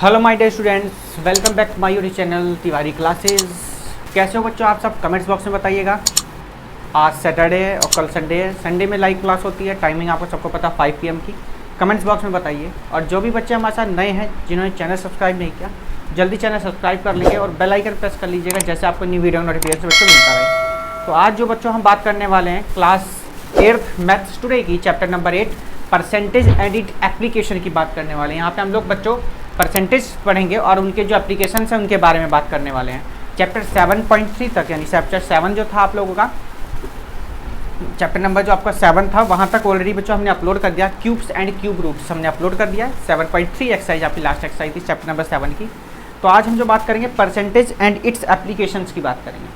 Hello my dear students, welcome back to my YouTube channel Tiwari classes. कैसे हो बच्चों आप सब? कमेंट्स बॉक्स में बताइएगा। आज सैटरडे है और कल संडे है। संडे में लाइव क्लास होती है, टाइमिंग आपको सबको पता 5 PM की। कमेंट्स बॉक्स में बताइए। और जो भी बच्चे हमारे साथ नए हैं जिन्होंने चैनल सब्सक्राइब नहीं किया, जल्दी चैनल सब्सक्राइब कर लीजिए और बेल आइकन प्रेस कर लीजिएगा, जैसे आपको न्यू वीडियो नोटिफिकेशन बच्चों मिलता रहे। तो आज जो बच्चों हम बात करने वाले हैं क्लास 8th मैथ्स टुडे की, chapter number 8 percentage and it application की बात करने वाले हैं। यहाँ पे हम लोग बच्चों परसेंटेज पढ़ेंगे और उनके जो एप्लीकेशन हैं उनके बारे में बात करने वाले हैं। चैप्टर 7.3 तक, यानी चैप्टर 7 जो था आप लोगों का, चैप्टर नंबर जो आपका 7 था वहाँ तक ऑलरेडी बच्चों हमने अपलोड कर दिया। क्यूब्स एंड क्यूब रूट्स हमने अपलोड कर दिया है। 7.3 एक्सरसाइज आपकी लास्ट एक्सरसाइज थी चैप्टर नंबर 7 की। तो आज हम जो बात करेंगे परसेंटेज एंड इट्स एप्लीकेशंस की बात करेंगे।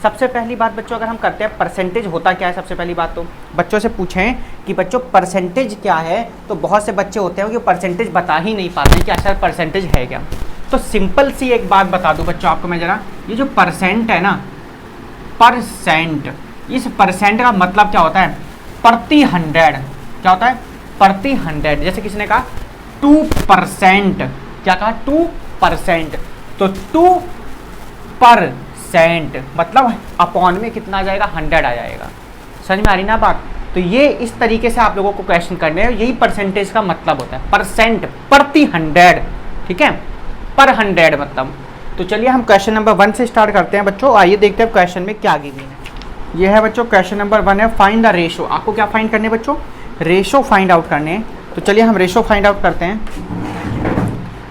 सबसे पहली बात बच्चों, अगर हम करते हैं परसेंटेज होता क्या है, सबसे पहली बात तो बच्चों से पूछें कि बच्चों परसेंटेज क्या है, तो बहुत से बच्चे होते हैं कि परसेंटेज बता ही नहीं पाते हैं कि अच्छा परसेंटेज है क्या। तो सिंपल सी एक बात बता दूं बच्चों आपको मैं ज़रा, ये जो परसेंट है ना, परसेंट, इस परसेंट का मतलब क्या होता है? प्रति 100। क्या होता है? प्रति 100। जैसे किसी ने कहा 2%, क्या कहा? 2%। तो 2% मतलब अपॉन में कितना आ जाएगा? 100 आ जाएगा। समझ में आ रही ना बात? तो ये इस तरीके से आप लोगों को क्वेश्चन करने हैं, यही परसेंटेज का मतलब होता है। परसेंट, प्रति 100, ठीक है, पर 100 मतलब। तो चलिए हम क्वेश्चन नंबर 1 से स्टार्ट करते हैं बच्चों। आइए देखते हैं क्वेश्चन में क्या गिवन है। ये है बच्चों क्वेश्चन नंबर 1 है, फाइंड द रेशो। आपको क्या फाइंड करने बच्चों? रेशो फाइंड आउट करने हैं। तो चलिए हम रेशो फाइंड आउट करते हैं।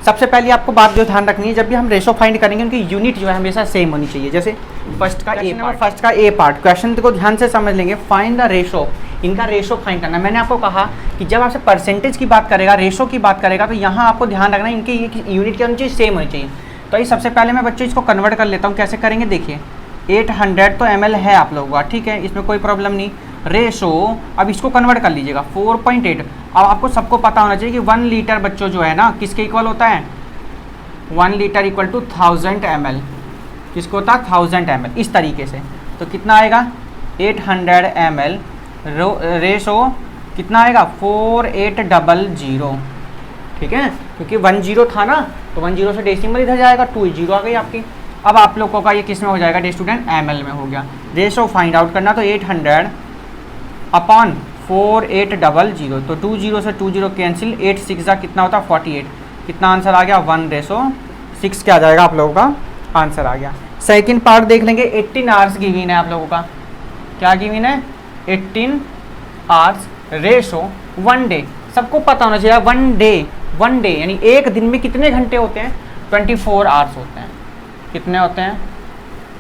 सबसे पहले आपको बात जो ध्यान रखनी है, जब भी हम रेशो फाइंड करेंगे उनकी यूनिट जो है हमेशा सेम होनी चाहिए। जैसे फर्स्ट का ए पार्ट, क्वेश्चन को ध्यान से समझ लेंगे। फाइंड द रेशो, इनका रेशो फाइंड करना। मैंने आपको कहा कि जब आपसे परसेंटेज की बात करेगा, रेशो की बात करेगा, तो यहाँ आपको ध्यान रखना इनकी यूनिट क्या होनी चाहिए? सेम होनी चाहिए। तो ये सबसे पहले मैं बच्चे इसको कन्वर्ट कर लेता हूँ। कैसे करेंगे देखिए, 800 तो ml है आप लोगों का, ठीक है, इसमें कोई प्रॉब्लम नहीं। रेशो, अब इसको कन्वर्ट कर लीजिएगा 4.8। अब आपको सबको पता होना चाहिए कि 1 लीटर बच्चों जो है ना किसके इक्वल होता है? 1 लीटर इक्वल टू 1000 ml। किसको होता है? 1000 ml। इस तरीके से तो कितना आएगा? 800 ml। रेशो कितना आएगा? 4800, ठीक है, क्योंकि 10 था ना, तो 10 से डेसिमल इधर जाएगा, 2 0 आ गई आपकी। अब आप लोगों का ये किस में हो जाएगा डे स्टूडेंट? ml में हो गया। रेशो फाइंड आउट करना, तो 800 अपॉन 4800, तो 20 से 20 कैंसिल, 8 6 जा कितना होता है? 48। कितना आंसर आ गया? 1:6 क्या आ जाएगा आप लोगों का आंसर आ गया। सेकंड पार्ट देख लेंगे। 18 आवर्स गिवन है आप लोगों का। क्या गिवन है? 18 आवर्स रेशो 1 डे। सबको पता होना चाहिए 1 डे यानी एक दिन में कितने घंटे होते हैं? 24 आवर्स होते हैं। कितने होते हैं?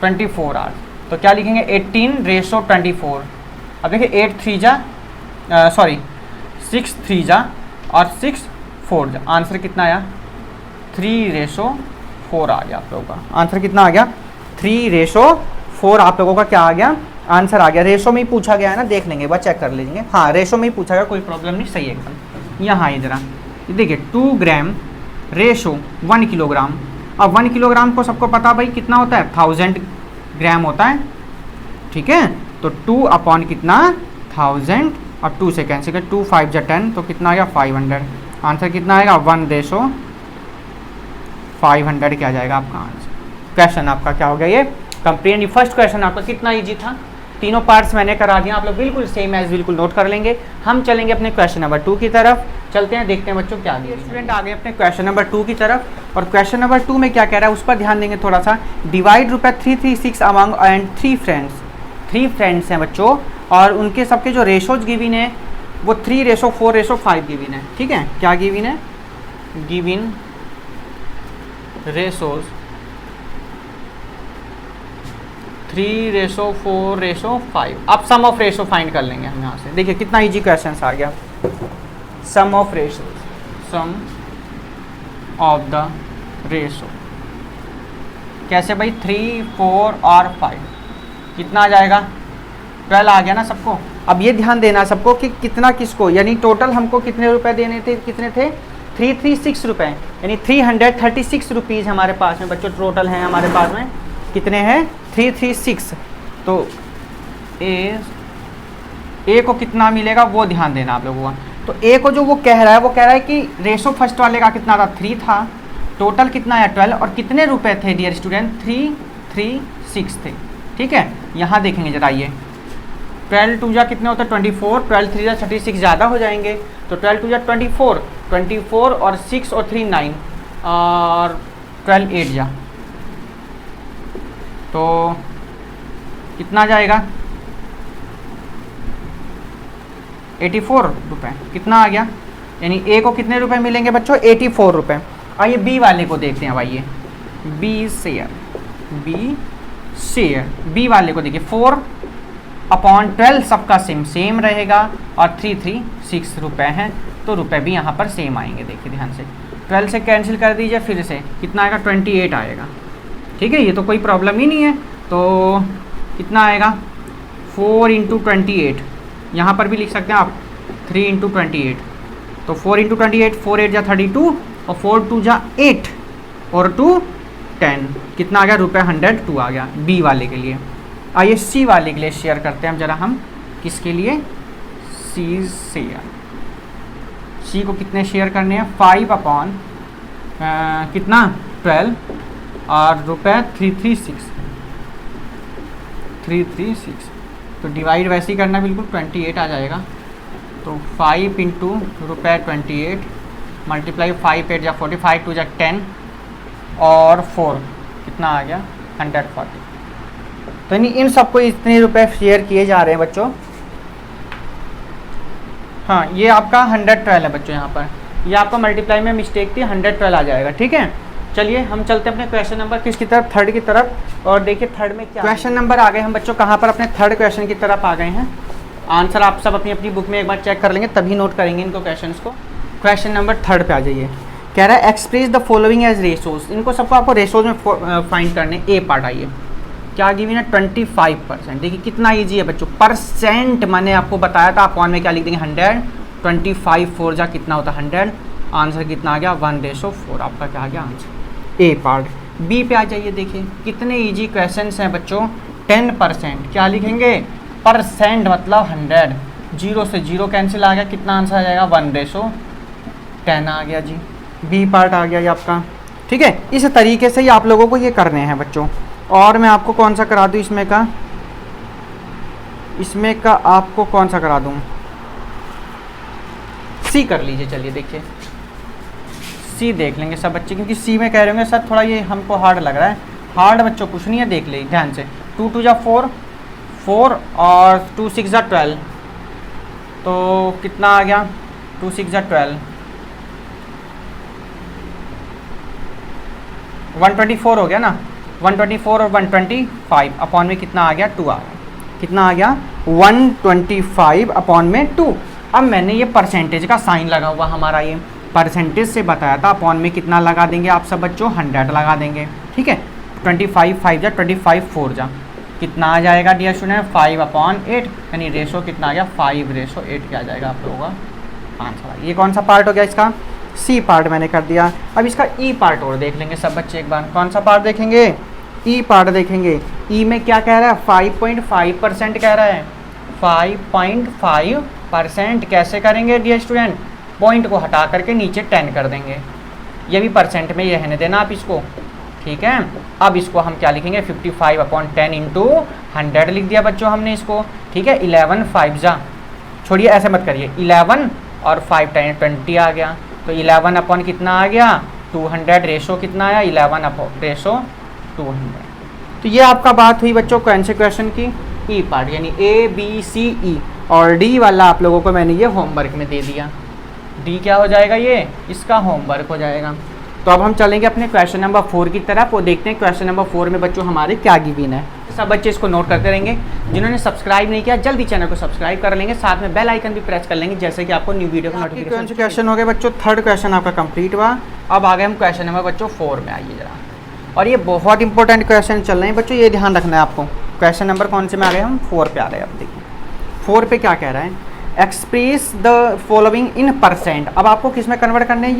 24 आवर्स। तो क्या लिखेंगे? 18 रेशो 24। अब देखिए 8 3 जा, सॉरी 6 3 जा और 6 4 जा, आंसर कितना आया? 3:4 आ गया आप लोगों का। आंसर कितना आ गया? 3:4 आप लोगों का क्या आ गया? आंसर आ गया। रेशो में ही पूछा गया है ना, देख लेंगे, बस चेक कर लीजिए। हाँ, रेशो में ही पूछा गया, कोई प्रॉब्लम नहीं, सही है एकदम। यहाँ आइए जरा, देखिए 2 ग्राम रेशो 1 किलोग्राम। अब 1 किलोग्राम को सबको पता भाई कितना होता है? 1000 ग्राम होता है, ठीक है। तो 2 अपॉन कितना? 1000 और 2 से कैंसिल कर, 2 5 जा 10, तो कितना आ गया? 500। आंसर कितना आएगा? 1:500 क्या जाएगा आपका आंसर? क्वेश्चन आपका क्या हो गया? ये कंप्लीट। फर्स्ट क्वेश्चन आपका कितना इजी था, तीनों पार्ट्स मैंने करा दिया, आप लोग बिल्कुल सेम एज बिल्कुल नोट कर लेंगे। हम चलेंगे अपने क्वेश्चन नंबर 2 की तरफ। चलते हैं, देखते हैं बच्चों क्या दिया। स्टूडेंट आ गए अपने क्वेश्चन नंबर 2 की तरफ, और क्वेश्चन नंबर 2 में क्या कह रहा है उस पर ध्यान देंगे थोड़ा सा। Divide ₹336 among and 3 friends. 3 friends हैं बच्चों, और उनके सबके जो रेशोज गिवन है वो 3:4:5 गिवन है, ठीक है। क्या गिवन है? Given ratios 3:4:5। अब सम ऑफ रेशो फाइंड कर लेंगे हम यहाँ से। देखिए कितना इजी क्वेश्चन आ गया। Sum of ratio, sum of the ratio कैसे भाई? 3 4 और 5 कितना आ जाएगा? 12 आ गया ना सबको। अब ये ध्यान देना सबको कि कितना किसको, यानी टोटल हमको कितने रुपए देने थे? कितने थे? 336 रुपये, यानी 336 रुपीज़ हमारे पास में बच्चों टोटल हैं हमारे पास में। कितने हैं? 336। तो ए को कितना मिलेगा वो ध्यान देना आप लोगों का। तो ए को जो वो कह रहा है, वो कह रहा है कि रेशो फर्स्ट वाले का कितना था? 3 था, टोटल कितना आया 12 और कितने रुपए थे डियर स्टूडेंट 336 थे। ठीक है, यहाँ देखेंगे जरा ये 12 टू जा कितने होता है 24, 12 3 जा 36 ज़्यादा हो जाएंगे तो 12 टू जा 24 और 6 और 3 9 और 12 8 जा तो कितना जाएगा 84 रुपये। कितना आ गया, यानी ए को कितने रुपए मिलेंगे बच्चों 84 रुपये। आइए बी वाले को देखते हैं। आइए बी शेयर बी वाले को देखिए 4/12 सबका सेम रहेगा और 336 रुपये हैं तो रुपए भी यहाँ पर सेम आएंगे। देखिए ध्यान से 12 से कैंसिल कर दीजिए, फिर से कितना आएगा 28 आएगा। ठीक है, ये तो कोई प्रॉब्लम ही नहीं है। तो कितना आएगा 4 × 28, यहाँ पर भी लिख सकते हैं आप 3 × 28 तो 4 × 28 4 8 जा 32 और 4 2 जा 8 और 2 10 कितना आ गया रुपये 102 आ गया बी वाले के लिए। आइए सी वाले के लिए शेयर करते हैं हम जरा, हम किसके लिए सी शेयर, सी को कितने शेयर करने हैं 5 कितना 12 और रुपये 336 तो डिवाइड वैसे ही करना बिल्कुल 28 आ जाएगा तो 5 × रुपये 28 मल्टीप्लाई 5 8 जा 45 2 जा 10 और 4 कितना आ गया 140। तो यानी इन सबको इतने रुपए शेयर किए जा रहे हैं बच्चों। हाँ, ये आपका 112 है बच्चों, यहाँ पर ये आपका मल्टीप्लाई में मिस्टेक थी 112 आ जाएगा। ठीक है, चलिए हम चलते हैं अपने क्वेश्चन नंबर किसकी तरफ, थर्ड की तरफ। और देखिए थर्ड में क्या क्वेश्चन नंबर आ गए हम बच्चों, कहाँ पर अपने थर्ड क्वेश्चन की तरफ आ गए हैं। आंसर आप सब अपनी अपनी बुक में एक बार चेक कर लेंगे तभी नोट करेंगे इनको क्वेश्चन को। क्वेश्चन नंबर थर्ड पे आ जाइए। कह रहा है express the following as ratios, इनको सबको आपको रेशोज में फाइंड करने। ए पार्ट आइए, क्या गिवन है 25%। देखिए कितना ईजी है बच्चों, परसेंट मैंने आपको बताया था, अपॉन में क्या लिख देंगे 100, 25 4 जा कितना होता है 100, आंसर कितना आ गया 1:4 आपका क्या आ गया आंसर ए पार्ट। बी पे आ जाइए, देखिए कितने इजी क्वेश्चंस हैं बच्चों। 10% क्या लिखेंगे, परसेंट मतलब 100, 0 से 0 कैंसिल आ गया, कितना आंसर आ जाएगा 1:10 आ गया जी। बी पार्ट आ गया ये आपका। ठीक है, इस तरीके से ही आप लोगों को ये करने हैं बच्चों। और मैं आपको कौन सा करा दूँ इसमें का आपको कौन सा करा दूँ, सी कर लीजिए। चलिए देखिए सी देख लेंगे सब बच्चे, क्योंकि सी में कह रहे होंगे सर थोड़ा ये हमको हार्ड लग रहा है। हार्ड बच्चों कुछ नहीं है, देख ले ध्यान से। 2 2 जा 4 और 2 6 जा 12 तो कितना आ गया 2 6 जा 12 124 हो गया ना, 124 और 125 अपॉन में कितना आ गया 2 आ गया, कितना आ गया 125 अपॉन में 2। अब मैंने ये परसेंटेज का साइन लगा हुआ हमारा, ये परसेंटेज से बताया था, अपॉन में कितना लगा देंगे आप सब बच्चों 100 लगा देंगे। ठीक है, 25 5 जा 25 4 जा कितना आ जाएगा डियर स्टूडेंट 5/8, यानी रेशो कितना आ गया 5:8 क्या आ जाएगा आप लोगों का आंसर। ये कौन सा पार्ट हो गया इसका, सी पार्ट मैंने कर दिया। अब इसका ई पार्ट और देख लेंगे सब बच्चे एक बार। कौन सा पार्ट देखेंगे, ई पार्ट देखेंगे। ई में क्या कह रहा है 5.5% कह रहा है, 5.5%। कैसे करेंगे डियर स्टूडेंट, पॉइंट को हटा करके नीचे 10 कर देंगे, ये भी परसेंट में ये रहने देना आप इसको। ठीक है, अब इसको हम क्या लिखेंगे 55/10 इंटू 100 लिख दिया बच्चों हमने इसको। ठीक है, 11 5 जा, छोड़िए ऐसे मत करिए, 11 और 5 10 20 आ गया, तो 11 अपॉन कितना आ गया 200, रेशो कितना आया 11 अपॉन रेशो 200। तो ये आपका बात हुई बच्चों कौन से क्वेश्चन की, ई पार्ट, यानी ए बी सी ई। और डी वाला आप लोगों को मैंने ये होमवर्क में दे दिया। डी क्या हो जाएगा, ये इसका होमवर्क हो जाएगा। तो अब हम चलेंगे अपने क्वेश्चन नंबर 4 की तरफ और देखते हैं क्वेश्चन नंबर 4 में बच्चों हमारे क्या गिवन है। सब बच्चे इसको नोट करते रहेंगे। जिन्होंने सब्सक्राइब नहीं किया जल्दी चैनल को सब्सक्राइब कर लेंगे, साथ में बेल आइकन भी प्रेस कर लेंगे, जैसे कि आपको न्यू वीडियो का नोटिफिकेशन। क्वेश्चन हो गए बच्चों, थर्ड क्वेश्चन आपका कंप्लीट हुआ। अब आ गए हम क्वेश्चन नंबर बच्चों 4 में, आइए जरा। और ये बहुत इंपॉर्टेंट क्वेश्चन चल रहे हैं बच्चों, ये ध्यान रखना है आपको। क्वेश्चन नंबर कौन से में आ गए हम 4 पे आ रहे हैं। अब देखिए 4 पे क्या कह रहा है, express the following in percent. अब आपको किस में कन्वर्ट करने हैं,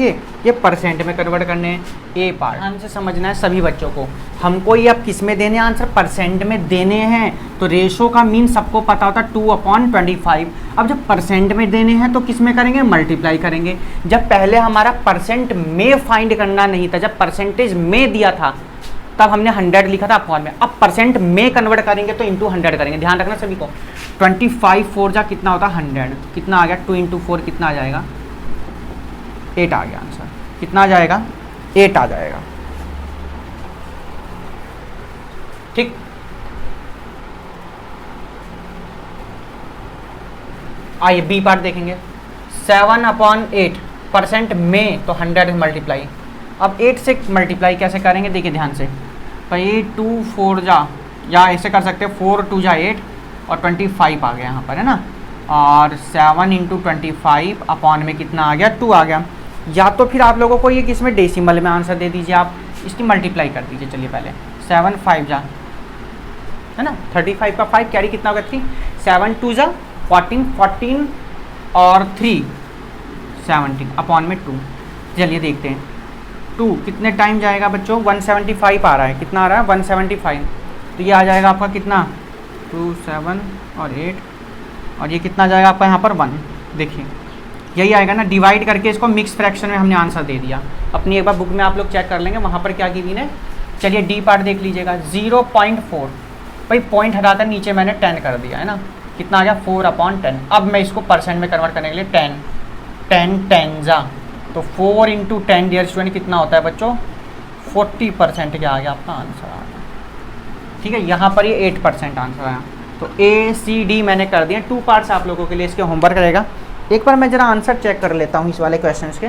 ये परसेंट में कन्वर्ट करने हैं। ए पार्ट ध्यान से समझना है सभी बच्चों को। हमको ये अब किस में देने हैं आंसर, परसेंट में देने हैं। तो रेशो का मीन सबको पता होता है 2/25। अब जब परसेंट में देने हैं तो किस में करेंगे, मल्टीप्लाई करेंगे। जब पहले हमारा परसेंट में फाइंड करना नहीं था, जब परसेंटेज में दिया था तब हमने 100 लिखा था अपॉन में। अब परसेंट में कन्वर्ट करेंगे तो इंटू 100 करेंगे। ध्यान रखना सभी को। 25 4 जा कितना होता है 100, कितना आ गया 2 × 4 कितना आ जाएगा 8 आ गया आंसर। कितना आ जाएगा 8 आ जाएगा। ठीक, आइए बी पार्ट देखेंगे। 7/8 परसेंट में तो 100 मल्टीप्लाई। अब 8 से मल्टीप्लाई कैसे करेंगे देखिए ध्यान से। तो ये 2 4 जा, या ऐसे कर सकते हैं 4 2 जा 8 और 25 आ गया यहाँ पर, है ना। और 7 × 25 अपॉन में कितना आ गया 2 आ गया। या तो फिर आप लोगों को ये किस में डेसिमल में आंसर दे दीजिए, आप इसकी मल्टीप्लाई कर दीजिए। चलिए पहले 7 5 जा, है ना, 35 का 5 कैरी कितना होगा 3, 7 2 जा 14 14 और 3 17 अपॉन में 2। चलिए देखते हैं 2 कितने टाइम जाएगा बच्चों, 175 आ रहा है। कितना आ रहा है 175। तो ये आ जाएगा आपका कितना 2 7 और 8 और ये कितना जाएगा आपका यहाँ पर 1। देखिए यही आएगा ना, डिवाइड करके इसको मिक्स फ्रैक्शन में हमने आंसर दे दिया। अपनी एक बार बुक में आप लोग चेक कर लेंगे वहाँ पर क्या गिवन है। चलिए डी पार्ट देख लीजिएगा। 0.4 भाई पॉइंट हटाकर नीचे मैंने 10 कर दिया, है ना। कितना आ गया 4/10। अब मैं इसको परसेंट में कन्वर्ट करने के लिए 10 10 जा, तो 4 × 10 डियर स्टूडेंट कितना होता है बच्चों 40% क्या आ गया आपका आंसर आ गया। ठीक है, यहाँ पर ये 8% आंसर आया। तो ए सी डी मैंने कर दिया। 2 पार्ट्स आप लोगों के लिए इसके होमवर्क रहेगा। एक बार मैं जरा आंसर चेक कर लेता हूँ इस वाले क्वेश्चंस के।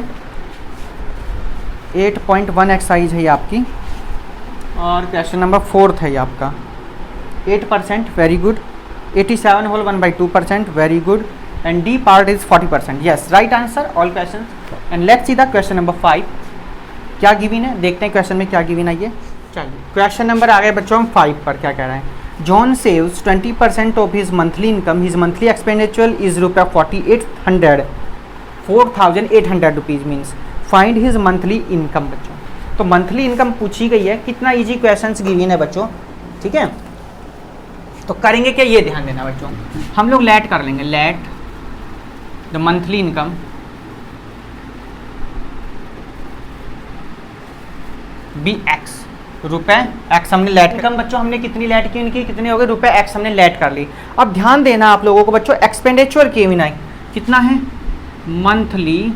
8.1 एक्सरसाइज है ये आपकी और क्वेश्चन नंबर 4 है ये आपका। 8% very good. 87 whole 1/2% very good. And D part is 40%। Yes right answer all question. And let's see the question number 5 क्या गिवन है, देखते हैं क्वेश्चन में क्या गिवन है ये। चलिए क्वेश्चन नंबर आ गए बच्चों 5 पर। क्या कह रहा है, John saves 20% of his monthly income, his monthly expenditure is ₹4800 rupees means find his monthly income. बच्चों तो मंथली इनकम पूछी गई है। कितना इजी क्वेश्चंस गिवन है बच्चों, ठीक है। तो करेंगे क्या ये ध्यान देना बच्चों, हम लोग लेट कर लेंगे। Let the monthly income be X, रुपए एक्स हमने लेट इनकम बच्चों हमने कितनी लेट की उनकी, कितने हो गए रुपए एक्स हमने लेट कर ली। अब ध्यान देना आप लोगों को बच्चों, एक्सपेंडिचर के बिना कितना है मंथली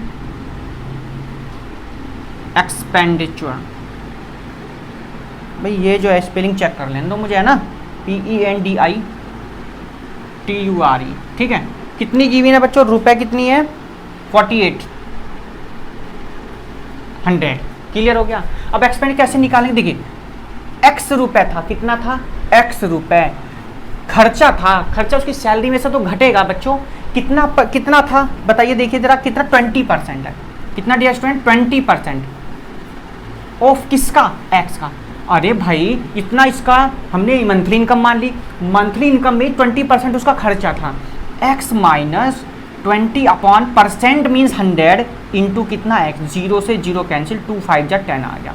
एक्सपेंडिचर। भाई ये जो है स्पेलिंग चेक कर लेने दो मुझे, है ना, PENDITURE, ठीक है। कितनी की हुई है बच्चों, रुपए कितनी है 4800। क्लियर हो गया। अब एक्सपेंड कैसे निकालेंगे, देखिए एक्स रुपए था, कितना था एक्स रुपए, खर्चा था, खर्चा उसकी सैलरी में से तो घटेगा बच्चों। कितना था बताइए, देखिए जरा कितना 20% है। कितना डियर स्टूडेंट 20% ऑफ किसका, एक्स का। अरे भाई इतना इसका हमने मंथली इनकम मान ली, मंथली इनकम में 20% उसका खर्चा था। एक्स माइनस 20/% मीन्स 100 इंटू कितना एक्स, 0 से 0 कैंसिल, 2 5 जा 10 आ गया।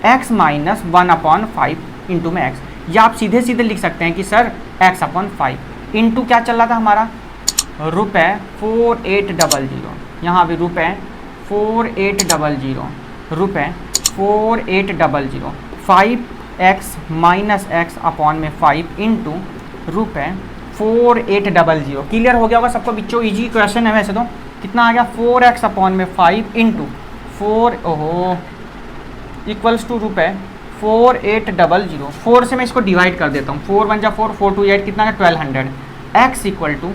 एक्स माइनस 1/5 इंटू में एक्स, या आप सीधे सीधे लिख सकते हैं कि सर x/5 इंटू क्या चल रहा था हमारा रुपए 4800, यहाँ भी रुपए 4800, रुपए 4800, 5x माइनस एक्स अपॉन में 5 इंटू रुपए 4800। क्लियर हो गया होगा सबको बच्चों, इजी क्वेश्चन है वैसे तो। कितना आ गया 4x अपॉन में 5 इंटू 4 इक्वल्स टू रुपए 4800। 4 से मैं इसको डिवाइड कर देता हूँ, 4 1 जा 4, 4 2 8, कितना है 1200। x इक्वल टू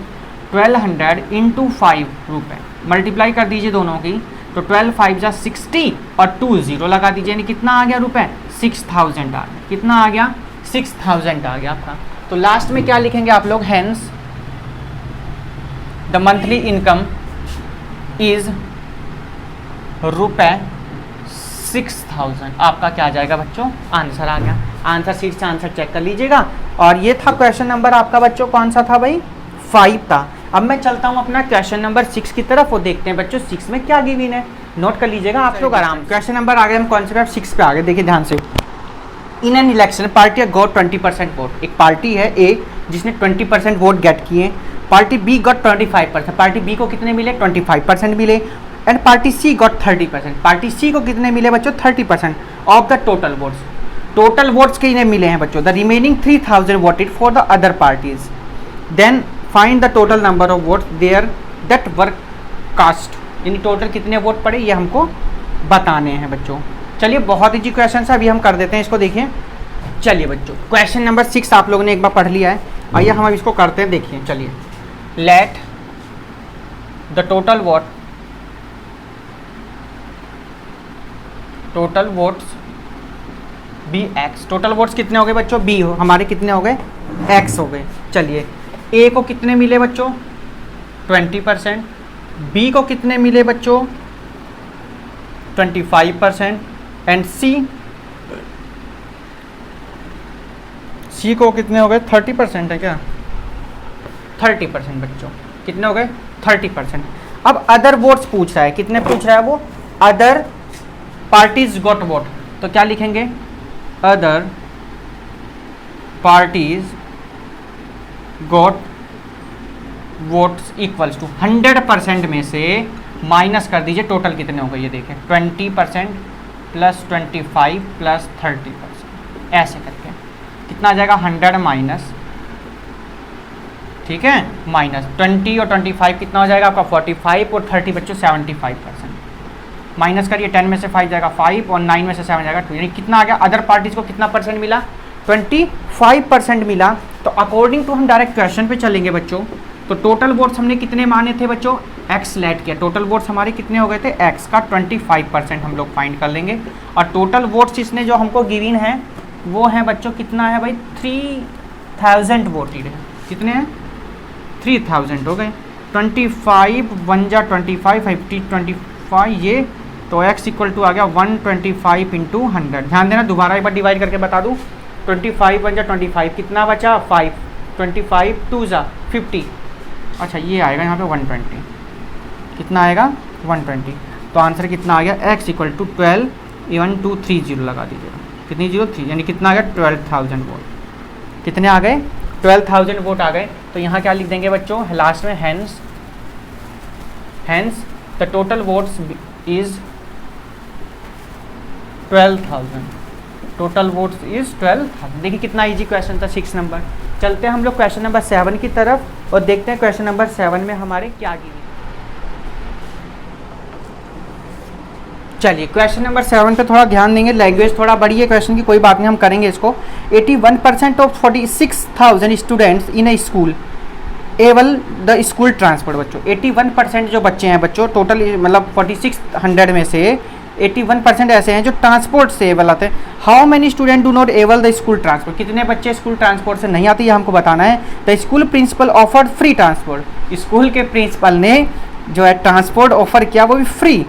1200 इंटू 5 रुपये, मल्टीप्लाई कर दीजिए दोनों की, तो 12 5 जा 60 और 2 0 लगा दीजिए, यानी कितना आ गया रुपए 6000 आ गया। कितना आ गया 6000 आ गया आपका। तो लास्ट में क्या लिखेंगे आप लोग, hence the monthly income is रुपए 6000। आपका क्या आ जाएगा बच्चों, आंसर आ गया। आंसर शीट से आंसर चेक कर लीजिएगा। और ये था क्वेश्चन नंबर आपका बच्चों, कौन सा था भाई 5 था। अब मैं चलता हूँ अपना क्वेश्चन नंबर 6 की तरफ और देखते हैं बच्चों 6 में क्या गिवन है। नोट कर लीजिएगा आप लोग आराम। क्वेश्चन नंबर आ गए, हम कौन से 6 पे आ गए, देखिए ध्यान से। In an election party got 20% vote. एक पार्टी है ए जिसने 20% वोट गेट किए, party B got 25%। Party B को कितने मिले? 25% मिले। And party C got 30%। Party C को कितने मिले बच्चों? 30% of the total votes. Total votes कितने मिले हैं बच्चों? The remaining 3000 voted for the other parties. Then find the total number of votes there that were cast. यानी टोटल कितने वोट पड़े ये हमको बताने हैं बच्चों। चलिए बहुत इजी क्वेश्चन है, अभी हम कर देते हैं इसको। देखिए चलिए बच्चों, क्वेश्चन नंबर 6 आप लोगों ने एक बार पढ़ लिया है, आइए हम अब इसको करते हैं। देखिए चलिए, let the total votes be X. Total votes कितने हो गए बच्चों? बी हो हमारे कितने हो गए? एक्स हो गए। चलिए ए को कितने मिले बच्चों? 20%। बी को कितने मिले बच्चों? 25%। एंड सी को कितने हो गए? 30% है क्या? 30% बच्चों कितने हो गए? 30%। अब अदर वोट्स पूछ रहा है, कितने पूछ रहा है वो? Other parties got vote. तो क्या लिखेंगे? Other parties got votes equals to 100% में से माइनस कर दीजिए टोटल कितने हो गए ये देखें। 20% प्लस 25 प्लस 30%, ऐसे करके कितना आ जाएगा? 100 माइनस, ठीक है, माइनस 20 और 25 कितना हो जाएगा आपका? 45 और 30 बच्चों 75%। माइनस करिए, 10 में से 5 जाएगा 5 और 9 में से 7 जाएगा 2। यानी कितना आ गया? अदर पार्टीज को कितना परसेंट मिला? 25% मिला। तो अकॉर्डिंग टू हम डायरेक्ट क्वेश्चन पे चलेंगे बच्चों। तो टोटल वोट्स हमने कितने माने थे बच्चों? एक्स लेट किया। टोटल वोट्स हमारे कितने हो गए थे? एक्स का 25% हम लोग फाइंड कर लेंगे। और टोटल वोट्स इसने जो हमको गिवन है वो है बच्चों कितना है भाई? 3000 वोटेड है। कितने हैं? 3000 हो गए। 25 1 जा 25 50 25 ये, तो x इक्वल टू आ गया 125 इंटू 100। ध्यान देना, दोबारा एक बार डिवाइड करके बता दूँ। 25 1 जा 25 कितना बचा? 5। 25 2 जा 50। अच्छा ये आएगा यहाँ पे 120। कितना आएगा? 120। तो आंसर कितना आ गया? x इक्वल टू 12 इवन 2 3 0 लगा दीजिएगा। कितनी 0 3, यानी कितना आ गया? 12,000 वोट। कितने आ गए? 12,000 वोट आ गए। तो यहाँ क्या लिख देंगे बच्चों लास्ट में? Hence the total votes is 12,000। Total votes is 12,000। देखिए कितना इजी क्वेश्चन था 6 नंबर। चलते हैं हम लोग क्वेश्चन नंबर 7 की तरफ और देखते हैं क्वेश्चन नंबर 7 में हमारे क्या गिवन। चलिए क्वेश्चन नंबर 7 पे थोड़ा ध्यान देंगे, लैंग्वेज थोड़ा बड़ी है क्वेश्चन की, कोई बात नहीं हम करेंगे इसको। 81% of 46,000 students in A school able the school transport. बच्चों 81% जो बच्चे हैं बच्चों टोटल, मतलब 4600 में से 81% ऐसे हैं जो ट्रांसपोर्ट से एबल आते हैं। How many student do not able the school transport. कितने बच्चे स्कूल ट्रांसपोर्ट से नहीं आते ये हमको बताना है। The school principal offered free transport. School के प्रिंसिपल ने जो है ट्रांसपोर्ट ऑफर किया वो भी फ्री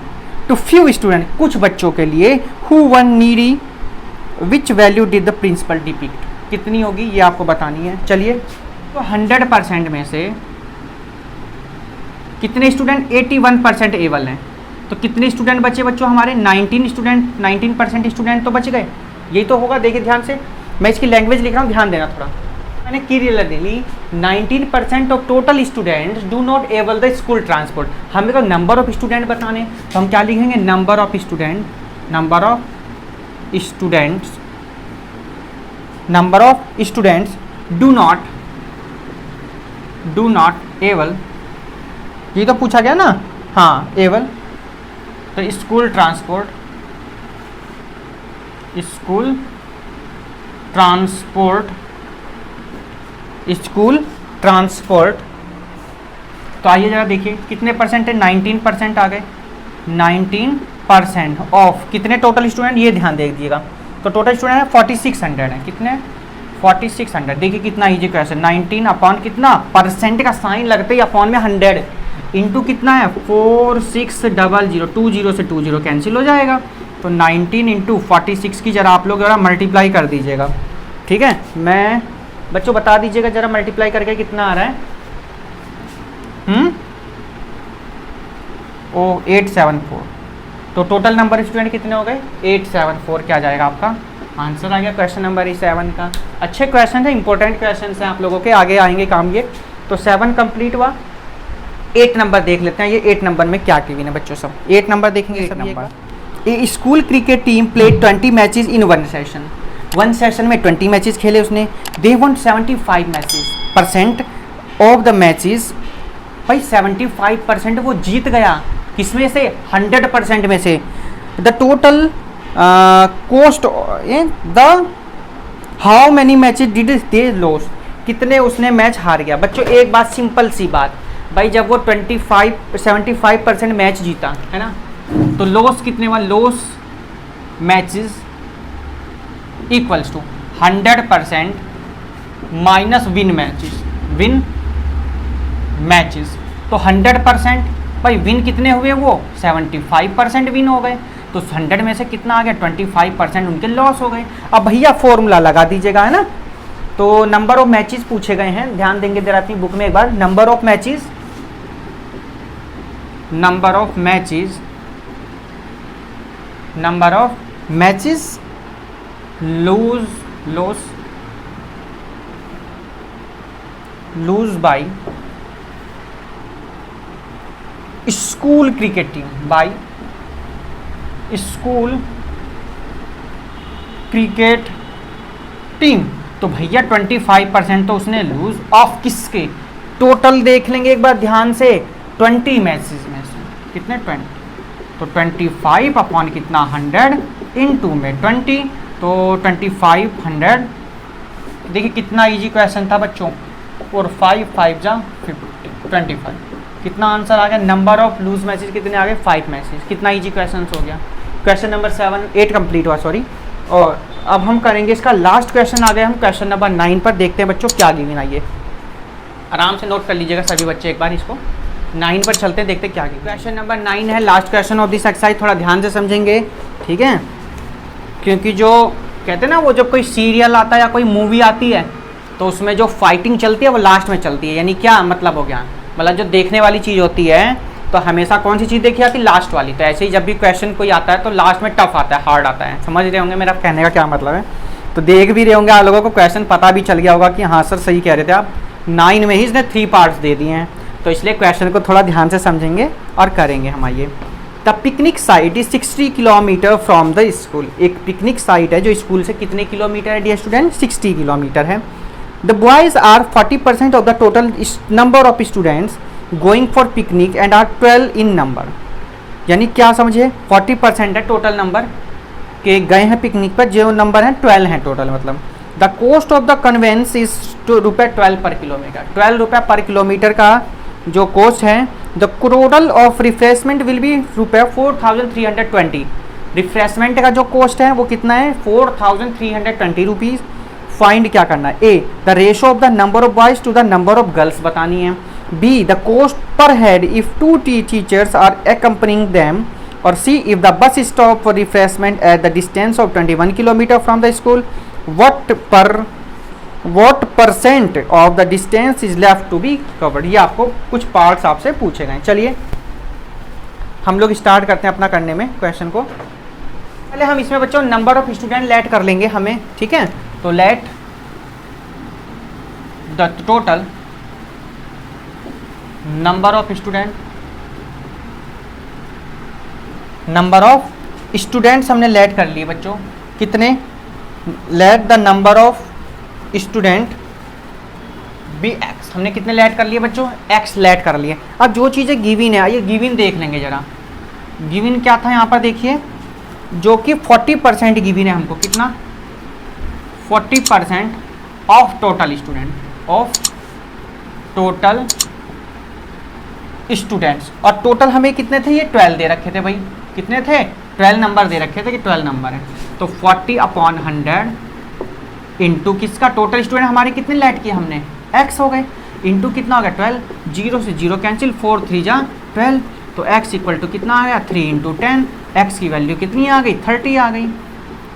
टू फ्यू स्टूडेंट, कुछ बच्चों के लिए। Who one needy which value did the principal depict. कितनी होगी ये आपको बतानी है। चलिए तो 100% में से कितने स्टूडेंट? 81% एबल हैं। तो कितने स्टूडेंट बचे बच्चों हमारे? 19% स्टूडेंट तो बच गए। यही तो होगा। देखिए ध्यान से, मैं इसकी लैंग्वेज लिख रहा हूँ, ध्यान देना थोड़ा। मैंने clearly 19% of total students do not able the school transport. हमें तो नंबर ऑफ स्टूडेंट बताने, तो हम क्या लिखेंगे? Number of students do not able, ये तो पूछा गया ना, हाँ एबल। तो स्कूल ट्रांसपोर्ट। तो आइए जरा देखिए कितने परसेंट है? 19% आ गए। 19% ऑफ कितने टोटल स्टूडेंट? ये ध्यान दे दीजिएगा। तो टोटल स्टूडेंट है 4600 है। कितने? 4600। देखिए कितना इजी क्वेश्चन। 19 अपॉन कितना? परसेंट का साइन लगते ही अपॉन में 100 इंटू कितना है? 4600। 20 से 20 कैंसिल हो जाएगा। तो 19 इंटू 46 की जरा आप लोग जरा मल्टीप्लाई कर दीजिएगा, ठीक है। मैं बच्चों बता दीजिएगा जरा मल्टीप्लाई करके कितना आ रहा है। ओ 874, तो टोटल नंबर स्टूडेंट कितने हो गए 874, क्या जाएगा आपका आंसर आ गया क्वेश्चन नंबर 7 का। अच्छे क्वेश्चन है, इंपॉर्टेंट क्वेश्चन हैं आप लोगों के, आगे आएंगे काम ये। तो 7 कंप्लीट हुआ। 8 नंबर देख लेते हैं, ये 8 नंबर में क्या गिवन है बच्चों। सब 8 नंबर देखेंगे। 8 number, A school cricket team played 20 matches in one session. One session में 20 मैचेस खेले उसने। They want 75 matches, percent of the matches, भाई 75% वो जीत गया, किसमें से 100% में से। The total cost the how many matches did they loss, कितने उसने मैच हार गया। बच्चों एक बात, सिंपल सी बात, भाई जब वो 75% मैच जीता है ना, तो लॉस कितने हुआ, loss matches equals to 100% minus win matches, win matches. तो 100% भाई विन कितने हुए, वो 75% विन हो गए, तो 100 में से कितना आ गया 25% उनके लॉस हो गए। अब भैया फॉर्मूला लगा दीजिएगा, है ना। तो नंबर ऑफ मैचेस पूछे गए हैं, ध्यान देंगे जरा अपनी बुक में एक बार। Number of matches, number of matches, number of matches lose by school cricket team, by school cricket team. तो भैया 25% तो उसने लूज ऑफ किसके, टोटल देख लेंगे एक बार ध्यान से, 20 मैचेस में से कितने 20, तो 25 अपॉन कितना 100 इनटू में 20, तो 2500। देखिए कितना इजी क्वेश्चन था बच्चों, और 5 5 जा 25, कितना आंसर आ गया। नंबर ऑफ लूज मैचेस कितने आ गए 5 मैचेस, कितना इजी क्वेश्चन हो गया। क्वेश्चन नंबर 8 कंप्लीट हुआ, सॉरी। और अब हम करेंगे इसका लास्ट क्वेश्चन, आ गए हम क्वेश्चन नंबर 9 पर। देखते हैं बच्चों क्या गिवन आई है, आराम से नोट कर लीजिएगा सभी बच्चे एक बार इसको। 9 पर चलते हैं, देखते हैं क्या गिवन। क्वेश्चन नंबर 9 है, last question of this exercise, थोड़ा ध्यान से समझेंगे, ठीक है। क्योंकि जो कहते हैं ना, वो जब कोई सीरियल आता है या कोई मूवी आती है, तो उसमें जो फाइटिंग चलती है वो लास्ट में चलती है। यानी क्या मतलब हो गया, मतलब जो देखने वाली चीज़ होती है तो हमेशा कौन सी चीज़ देखी जाती है, लास्ट वाली। तो ऐसे ही जब भी क्वेश्चन कोई आता है तो लास्ट में टफ आता है, हार्ड आता है। समझ रहे होंगे मेरा कहने का क्या मतलब है। तो देख भी रहे होंगे आप लोगों को क्वेश्चन पता भी चल गया होगा कि हाँ सर सही कह रहे थे आप, 9 में ही इसने 3 पार्ट्स दे दिए हैं। तो इसलिए क्वेश्चन को थोड़ा ध्यान से समझेंगे और करेंगे हम। आइए, the picnic site is 60 kilometre from the school. एक पिकनिक साइट है जो स्कूल से कितने किलोमीटर है डियर स्टूडेंट, 60 किलोमीटर है। The boys are 40% of the total number of students going for picnic and are 12 in number. यानी क्या समझे, 40% है टोटल नंबर के गए हैं पिकनिक पर, जो नंबर हैं 12 हैं टोटल। मतलब the cost of the conveyance is ₹12 पर किलोमीटर। 12 रुपये पर किलोमीटर का जो कॉस्ट है। The total of refreshment will be ₹4320। Refreshment का जो कॉस्ट है वो कितना है, 4320 रुपीज़। फाइंड क्या करना है, a the ratio of the number of boys to the number of girls बतानी है। B the cost per head if 2 teachers are accompanying them, और C if the bus stop for refreshment at the distance of 21 kilometre from the school, what % of the distance is left to be covered. ये आपको कुछ parts आपसे पूछे गए। चलिए हम लोग स्टार्ट करते हैं अपना करने में क्वेश्चन को। पहले हम इसमें बच्चों नंबर ऑफ स्टूडेंट लेट कर लेंगे हमें, ठीक है। तो let the total number of student, number of students हमने लेट कर लिए बच्चों, कितने, let the number of student be X. हमने कितने लेट कर लिए बच्चों, एक्स लेट कर लिए। अब जो चीज़ें गिविन है, आइए गिविन देख लेंगे जरा। गिविन क्या था यहाँ पर देखिए, जो कि 40% गिविन है हमको, कितना 40% of total student, of total students. और टोटल हमें कितने थे, ये 12 दे रखे थे भाई, कितने थे 12 नंबर दे रखे थे कि 12 नंबर है। तो 40/100 इंटू किसका, टोटल स्टूडेंट हमारे कितने लेट किए हमने, x हो गए, इंटू कितना हो गया 12, 0 से 0 कैंसिल, 4 3 जा 12। तो x इक्वल टू कितना आ गया 3 × 10। x की वैल्यू कितनी आ गई, 30 आ गई।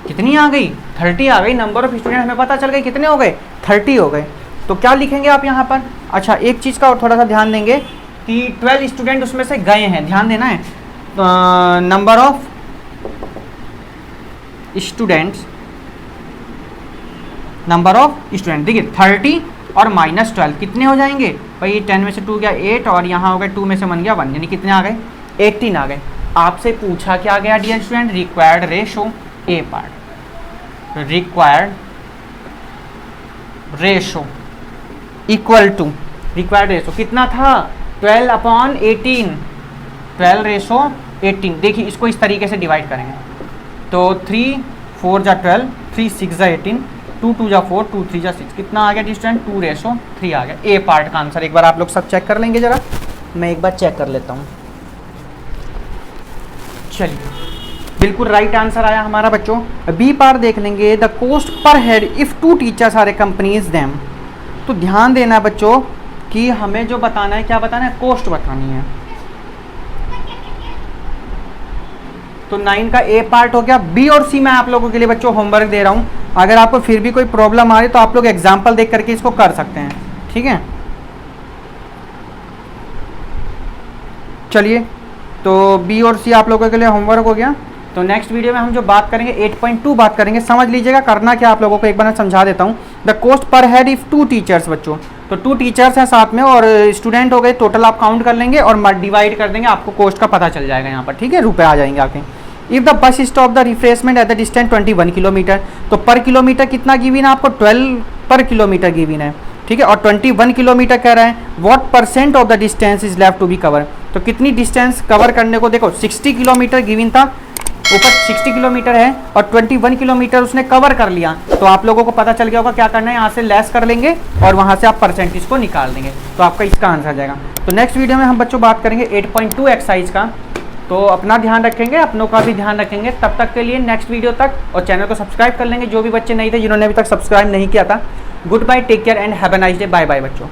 कितनी आ गई, 30 आ गई। नंबर ऑफ स्टूडेंट हमें पता चल गई कितने हो गए, 30 हो गए। तो क्या लिखेंगे आप यहाँ पर, अच्छा एक चीज़ का और थोड़ा सा ध्यान देंगे, कि 12 स्टूडेंट उसमें से गए हैं, ध्यान देना है, number of students, number of student देखिए 30 और -12 कितने हो जाएंगे भाई, 10 में से 2 गया 8 और यहाँ हो गया 2 में से 1 गया 1, यानी कितने आ गए 18 आ गए। आपसे पूछा क्या गया dear student, required ratio A part, required ratio equal to, required ratio कितना था 12/18, 12 रेशो 18। देखिए इसको इस तरीके से डिवाइड करेंगे तो 3 4 जा 12, 3 6 जा 18, 2 2 जा 4, 2 3 जा 6, कितना आ गया स्टूडेंट 2 रेशो 3 आ गया। ए पार्ट का आंसर एक बार आप लोग सब चेक कर लेंगे, जरा मैं एक बार चेक कर लेता हूँ। चलिए बिल्कुल राइट आंसर आया हमारा बच्चों। बी पार्ट देख लेंगे, the cost per head if 2 teachers are accompanies them. तो ध्यान देना बच्चों कि हमें जो बताना है, क्या बताना है, कोस्ट बतानी है। तो 9 का ए पार्ट हो गया। बी और सी मैं आप लोगों के लिए बच्चों होमवर्क दे रहा हूं, अगर आपको फिर भी कोई प्रॉब्लम आ रही तो आप लोग एग्जाम्पल देख करके इसको कर सकते हैं, ठीक है। चलिए तो बी और सी आप लोगों के लिए होमवर्क हो गया। तो नेक्स्ट वीडियो में हम जो बात करेंगे 8.2 बात करेंगे, समझ लीजिएगा करना क्या आप लोगों को एक बार मैं समझा देता हूँ। The cost per head if 2 teachers बच्चों, तो 2 टीचर्स हैं साथ में और स्टूडेंट हो गए, टोटल आप काउंट कर लेंगे और डिवाइड कर देंगे, आपको कोस्ट का पता चल जाएगा यहाँ पर, ठीक है, रुपए आ जाएंगे आपके। If the bus stop the refreshment at the distance 21 kilometre, तो पर किलोमीटर कितना गिवन है आपको 12 पर किलोमीटर गिवन है, ठीक है, और 21 किलोमीटर कह रहा है। What percent of the distance is left to be cover, तो कितनी डिस्टेंस कवर करने को, देखो 60 किलोमीटर गिवन था, ऊपर 60 किलोमीटर है और 21 किलोमीटर उसने कवर कर लिया, तो आप लोगों को पता चल गया होगा क्या करना है, यहाँ से लेस कर लेंगे और वहाँ से आप परसेंटेज को निकाल देंगे, तो आपका इसका आंसर आ जाएगा। तो नेक्स्ट वीडियो में हम बच्चों बात करेंगे 8.2 एक्सरसाइज का, तो अपना ध्यान रखेंगे, अपनों का भी ध्यान रखेंगे। तब तक के लिए नेक्स्ट वीडियो तक, और चैनल को सब्सक्राइब कर लेंगे जो भी बच्चे नहीं थे, जिन्होंने अभी तक सब्सक्राइब नहीं किया था। Good bye, take care and have a nice day, bye bye बच्चों।